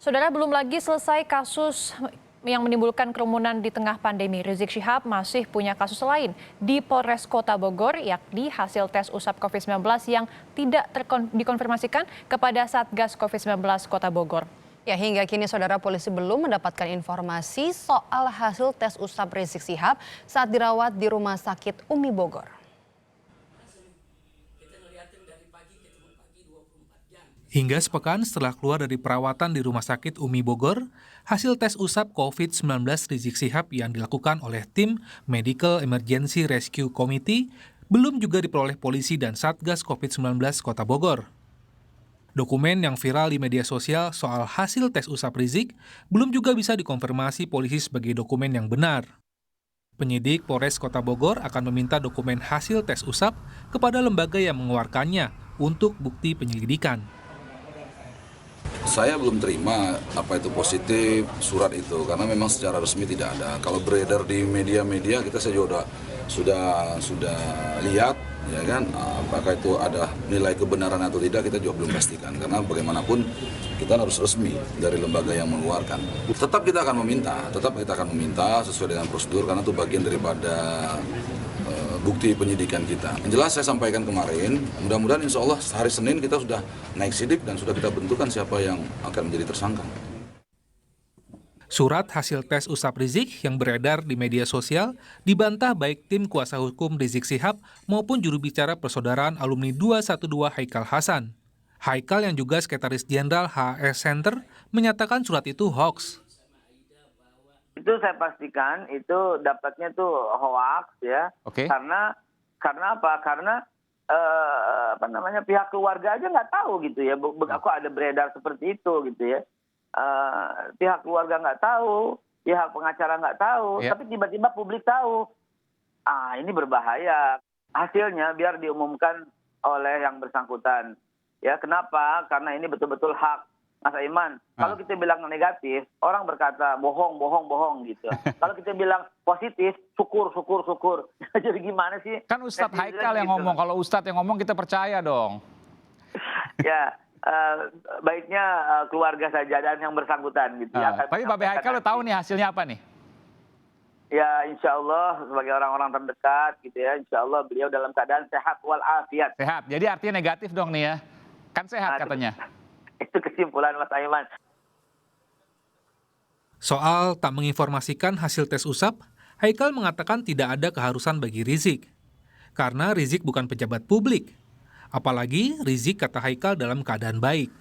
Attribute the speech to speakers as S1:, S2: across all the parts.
S1: Saudara, belum lagi selesai kasus yang menimbulkan kerumunan di tengah pandemi. Rizik Syihab masih punya kasus lain di Polres Kota Bogor, yakni hasil tes usap COVID-19 yang tidak dikonfirmasikan kepada Satgas COVID-19 Kota Bogor.
S2: Ya, hingga kini saudara, polisi belum mendapatkan informasi soal hasil tes usap Rizik Syihab saat dirawat di Rumah Sakit Umi Bogor.
S3: Hingga sepekan setelah keluar dari perawatan di Rumah Sakit Umi Bogor, hasil tes usap COVID-19 Rizik Syihab yang dilakukan oleh tim Medical Emergency Rescue Committee belum juga diperoleh polisi dan Satgas COVID-19 Kota Bogor. Dokumen yang viral di media sosial soal hasil tes usap Rizik belum juga bisa dikonfirmasi polisi sebagai dokumen yang benar. Penyidik Polres Kota Bogor akan meminta dokumen hasil tes usap kepada lembaga yang mengeluarkannya untuk bukti penyelidikan.
S4: Saya belum terima apa itu positif surat itu karena memang secara resmi tidak ada. Kalau beredar di media-media kita juga sudah lihat, ya kan, apakah itu ada nilai kebenaran atau tidak kita juga belum pastikan karena bagaimanapun kita harus resmi dari lembaga yang mengeluarkan. Tetap kita akan meminta sesuai dengan prosedur karena itu bagian daripada bukti penyidikan kita. Yang jelas saya sampaikan kemarin, mudah-mudahan insya Allah hari Senin kita sudah naik sidik dan sudah kita bentukkan siapa yang akan menjadi tersangka.
S3: Surat hasil tes usap Rizik yang beredar di media sosial dibantah baik tim kuasa hukum Rizik Syihab maupun juru bicara Persaudaraan Alumni 212 Haikal Hasan. Haikal yang juga Sekretaris Jenderal HS Center menyatakan surat itu hoax.
S5: Itu saya pastikan itu dapatnya tuh hoax ya.
S6: Oke.
S5: Karena apa? Karena pihak keluarga aja nggak tahu gitu ya. Aku ada beredar seperti itu gitu ya. Pihak keluarga nggak tahu, pihak pengacara nggak tahu, tapi tiba-tiba publik tahu. Ini berbahaya. Hasilnya biar diumumkan oleh yang bersangkutan. Ya, kenapa? Karena ini betul-betul hak Mas Aiman. Kalau kita bilang negatif, orang berkata bohong gitu. Kalau kita bilang positif, syukur. Jadi gimana sih?
S6: Kan Ustadz Haikal yang ngomong, kalau Ustadz yang ngomong kita percaya dong.
S5: Ya, baiknya keluarga saja dan yang bersangkutan gitu.
S6: Tapi Babe Haikal tahu nih hasilnya apa nih?
S5: Ya, insya Allah sebagai orang-orang terdekat gitu ya, insya Allah beliau dalam keadaan sehat walafiat.
S6: Sehat, jadi artinya negatif dong nih ya. Kan sehat katanya.
S5: Itu kesimpulan Mas Aiman.
S3: Soal tak menginformasikan hasil tes usap, Haikal mengatakan tidak ada keharusan bagi Rizik. Karena Rizik bukan pejabat publik. Apalagi Rizik, kata Haikal, dalam keadaan baik.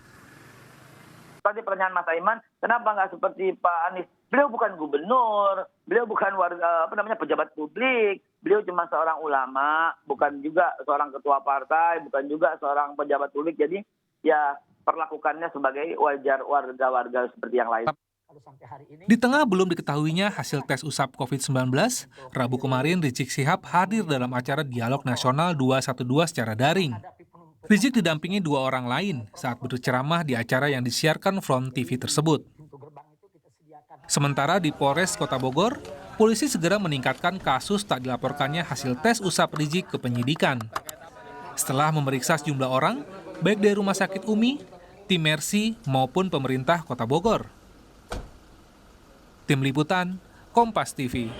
S5: Tadi pertanyaan Mas Aiman, kenapa nggak seperti Pak Anies? Beliau bukan gubernur, beliau bukan pejabat publik, beliau cuma seorang ulama, bukan juga seorang ketua partai, bukan juga seorang pejabat publik. Jadi ya perlakukannya sebagai wajar warga-warga seperti yang lain.
S3: Di tengah belum diketahuinya hasil tes usap COVID-19, Rabu kemarin Rizik Syihab hadir dalam acara Dialog Nasional 212 secara daring. Rizik didampingi dua orang lain saat berceramah di acara yang disiarkan Front TV tersebut. Sementara di Polres Kota Bogor, polisi segera meningkatkan kasus tak dilaporkannya hasil tes usap Rizik ke penyidikan. Setelah memeriksa sejumlah orang, baik dari Rumah Sakit Umi, tim Mercy maupun pemerintah Kota Bogor. Tim Liputan, Kompas TV.